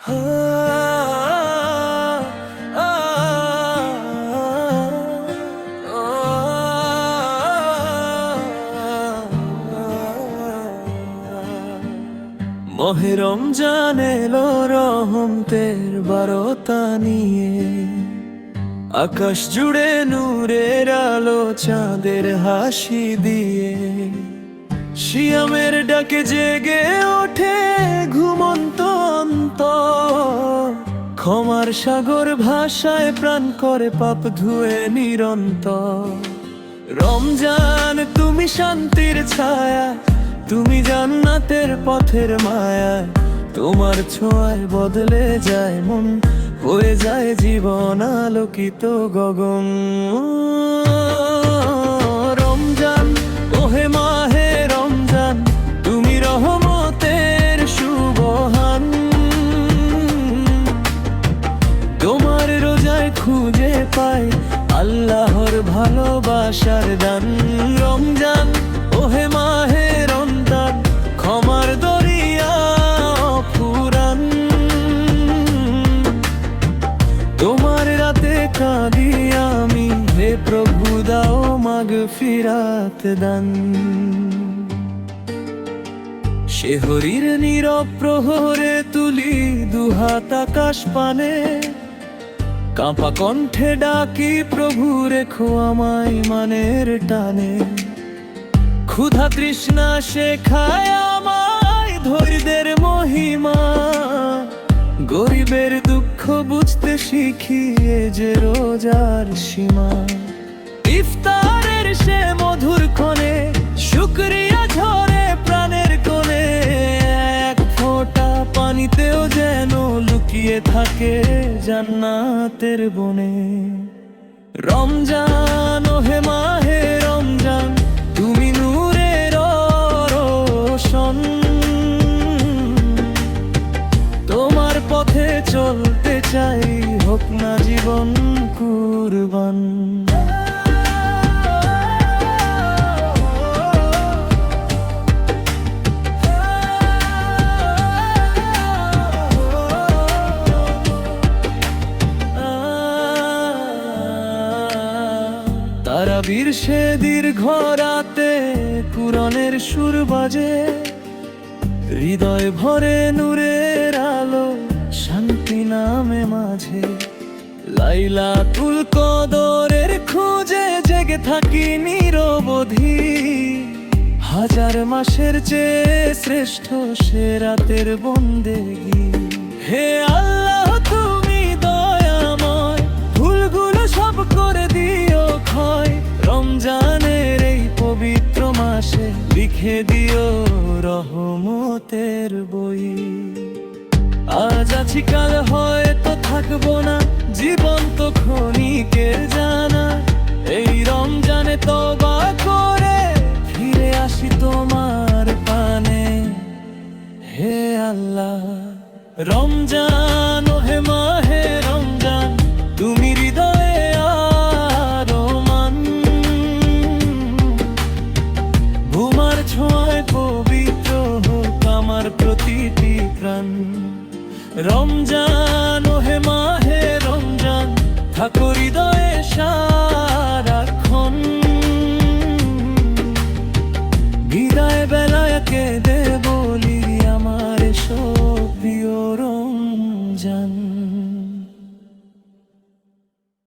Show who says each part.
Speaker 1: মাহে রমজান এলো রহমতের বারতা নিয়ে, আকাশ জুড়ে নূরের আলো চাঁদের হাসি দিয়ে। শিয়ামের ডাকে জেগে ওঠে ঘুমন্ত অন্তর, ক্ষমার সাগর ভাষায় প্রাণ করে পাপ ধুয়ে নিরন্তর। রমজান তুমি শান্তির ছায়া, তুমি জান্নাতের পথের মায়া, তোমার ছোঁয়ায় বদলে যায় মন, হয়ে যায় জীবন আলোকিত গগন। রমজান ওহে মাহে রমজান, তুমি রহমতের সুবহান, তোমার রোজায় খুঁজে পাই আল্লাহর ভালোবাসার দান। রমজান ওহে মাহে রমজান, ক্ষমার দরিয়া ফুরান, তোমার রাতে কাঁদি আমি, হে প্রভু দাও মাগফিরাত দান। শেহরির নীরব প্রহরে তুলি দুহাত আকাশ পানে, কাঁপা কণ্ঠে ডাকি প্রভু রেখো আমায় মানের টানে। ক্ষুধা তৃষ্ণা শেখায় আমায় ধৈর্যের মহিমা, গরিবের দুঃখ বুঝতে শিখি এ যে রোজার সীমা। ইফতারের সে মধুর ক্ষণে শুকরিয়া ঝরে প্রাণের কোণে, এক ফোঁটা পানিতেও যেন লুকিয়ে থাকে জান্নাতের বনে। রমজান ওহে মাহে রমজান, তুমি নূরের রোশন, তোমার পথে চলতে চাই হোক না জীবন কুরবান। তারাবির সে দীর্ঘ রাতে কুরআনের সুর বাজে, হৃদয় ভরে নূরের আলো শান্তি নামে মাঝে। লাইলাতুল কদরের খোঁজে জেগে থাকি নিরবধি, হাজার মাসের চেয়ে শ্রেষ্ঠ সে রাতের বন্দেগি। হে আল্লাহ তুমি দয়াময়, ভুলগুলো সব করে দিও ক্ষয়, রমজানের এই পবিত্র মাসে লিখে দিও রহমতের বই। আজ আছি কাল হয়তো থাকবো না, জীবন তো ক্ষণিকের জানা। এই রমজানে তওবা করে ফিরে আসি তোমার পানে। হে আল্লাহ রমজান ওহে মাহে রমজান, তুমি হৃদয়ে আরমান, ঘুমার ছোঁয়ায় পবিত্র হোক আমার প্রতিটি প্রাণ। রমজান